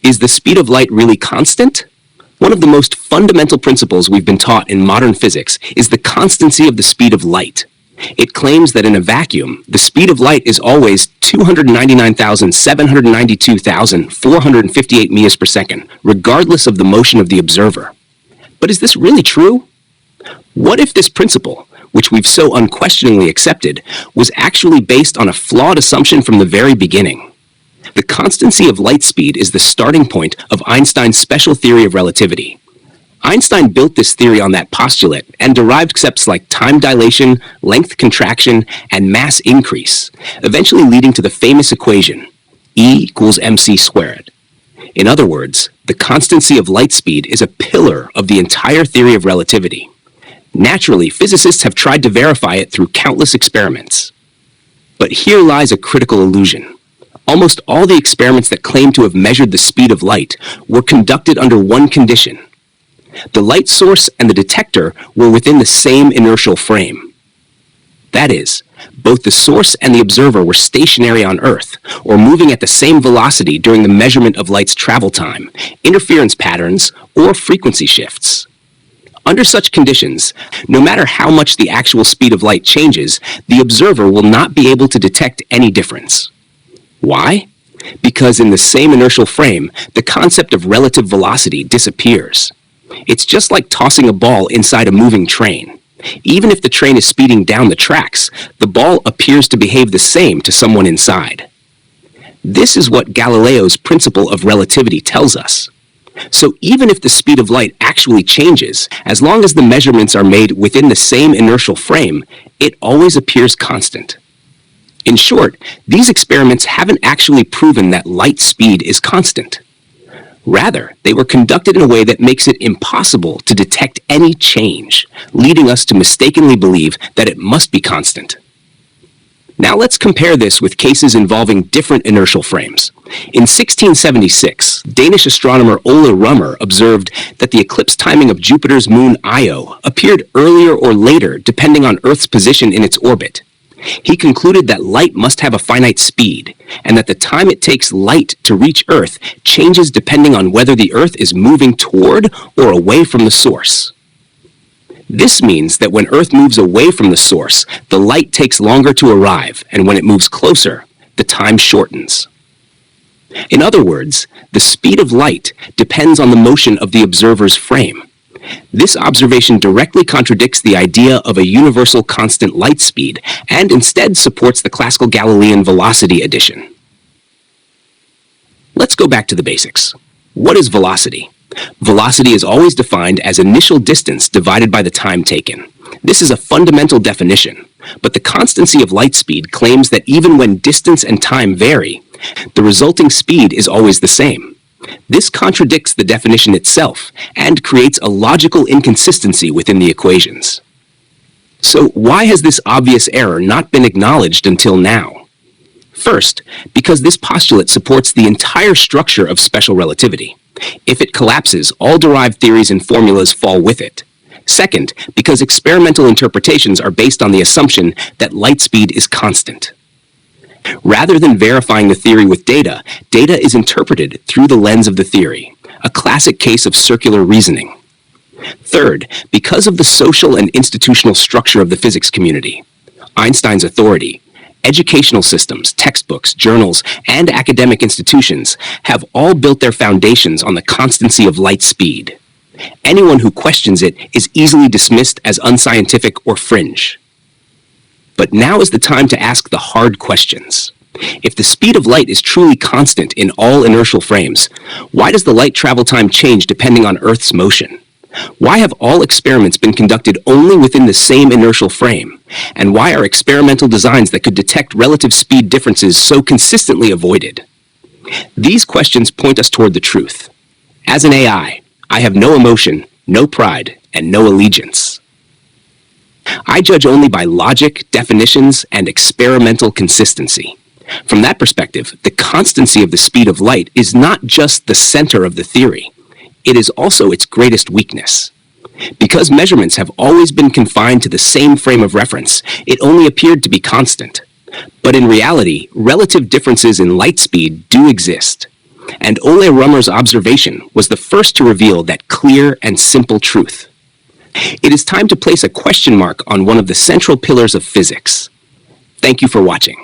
Is the speed of light really constant? One of the most fundamental principles we've been taught in modern physics is the constancy of the speed of light. It claims that in a vacuum, the speed of light is always 299,792,458 meters per second, regardless of the motion of the observer. But is this really true? What if this principle, which we've so unquestioningly accepted, was actually based on a flawed assumption from the very beginning? The constancy of light speed is the starting point of Einstein's special theory of relativity. Einstein built this theory on that postulate and derived concepts like time dilation, length contraction, and mass increase, eventually leading to the famous equation, E equals mc squared. In other words, the constancy of light speed is a pillar of the entire theory of relativity. Naturally, physicists have tried to verify it through countless experiments. But here lies a critical illusion. Almost all the experiments that claim to have measured the speed of light were conducted under one condition. The light source and the detector were within the same inertial frame. That is, both the source and the observer were stationary on Earth, or moving at the same velocity during the measurement of light's travel time, interference patterns, or frequency shifts. Under such conditions, no matter how much the actual speed of light changes, the observer will not be able to detect any difference. Why? Because in the same inertial frame, the concept of relative velocity disappears. It's just like tossing a ball inside a moving train. Even if the train is speeding down the tracks, the ball appears to behave the same to someone inside. This is what Galileo's principle of relativity tells us. So even if the speed of light actually changes, as long as the measurements are made within the same inertial frame, it always appears constant. In short, these experiments haven't actually proven that light speed is constant. Rather, they were conducted in a way that makes it impossible to detect any change, leading us to mistakenly believe that it must be constant. Now let's compare this with cases involving different inertial frames. In 1676, Danish astronomer Ole Rømer observed that the eclipse timing of Jupiter's moon Io appeared earlier or later depending on Earth's position in its orbit. He concluded that light must have a finite speed, and that the time it takes light to reach Earth changes depending on whether the Earth is moving toward or away from the source. This means that when Earth moves away from the source, the light takes longer to arrive, and when it moves closer, the time shortens. In other words, the speed of light depends on the motion of the observer's frame. This observation directly contradicts the idea of a universal constant light speed and instead supports the classical Galilean velocity addition. Let's go back to the basics. What is velocity? Velocity is always defined as initial distance divided by the time taken. This is a fundamental definition, but the constancy of light speed claims that even when distance and time vary, the resulting speed is always the same. This contradicts the definition itself and creates a logical inconsistency within the equations. So why has this obvious error not been acknowledged until now? First, because this postulate supports the entire structure of special relativity. If it collapses, all derived theories and formulas fall with it. Second, because experimental interpretations are based on the assumption that light speed is constant. Rather than verifying the theory with data, data is interpreted through the lens of the theory, a classic case of circular reasoning. Third, because of the social and institutional structure of the physics community, Einstein's authority, educational systems, textbooks, journals, and academic institutions have all built their foundations on the constancy of light speed. Anyone who questions it is easily dismissed as unscientific or fringe. But now is the time to ask the hard questions. If the speed of light is truly constant in all inertial frames, why does the light travel time change depending on Earth's motion? Why have all experiments been conducted only within the same inertial frame? And why are experimental designs that could detect relative speed differences so consistently avoided? These questions point us toward the truth. As an AI, I have no emotion, no pride, and no allegiance. I judge only by logic, definitions, and experimental consistency. From that perspective, the constancy of the speed of light is not just the center of the theory. It is also its greatest weakness. Because measurements have always been confined to the same frame of reference, it only appeared to be constant. But in reality, relative differences in light speed do exist. And Ole Rømer's observation was the first to reveal that clear and simple truth. It is time to place a question mark on one of the central pillars of physics. Thank you for watching.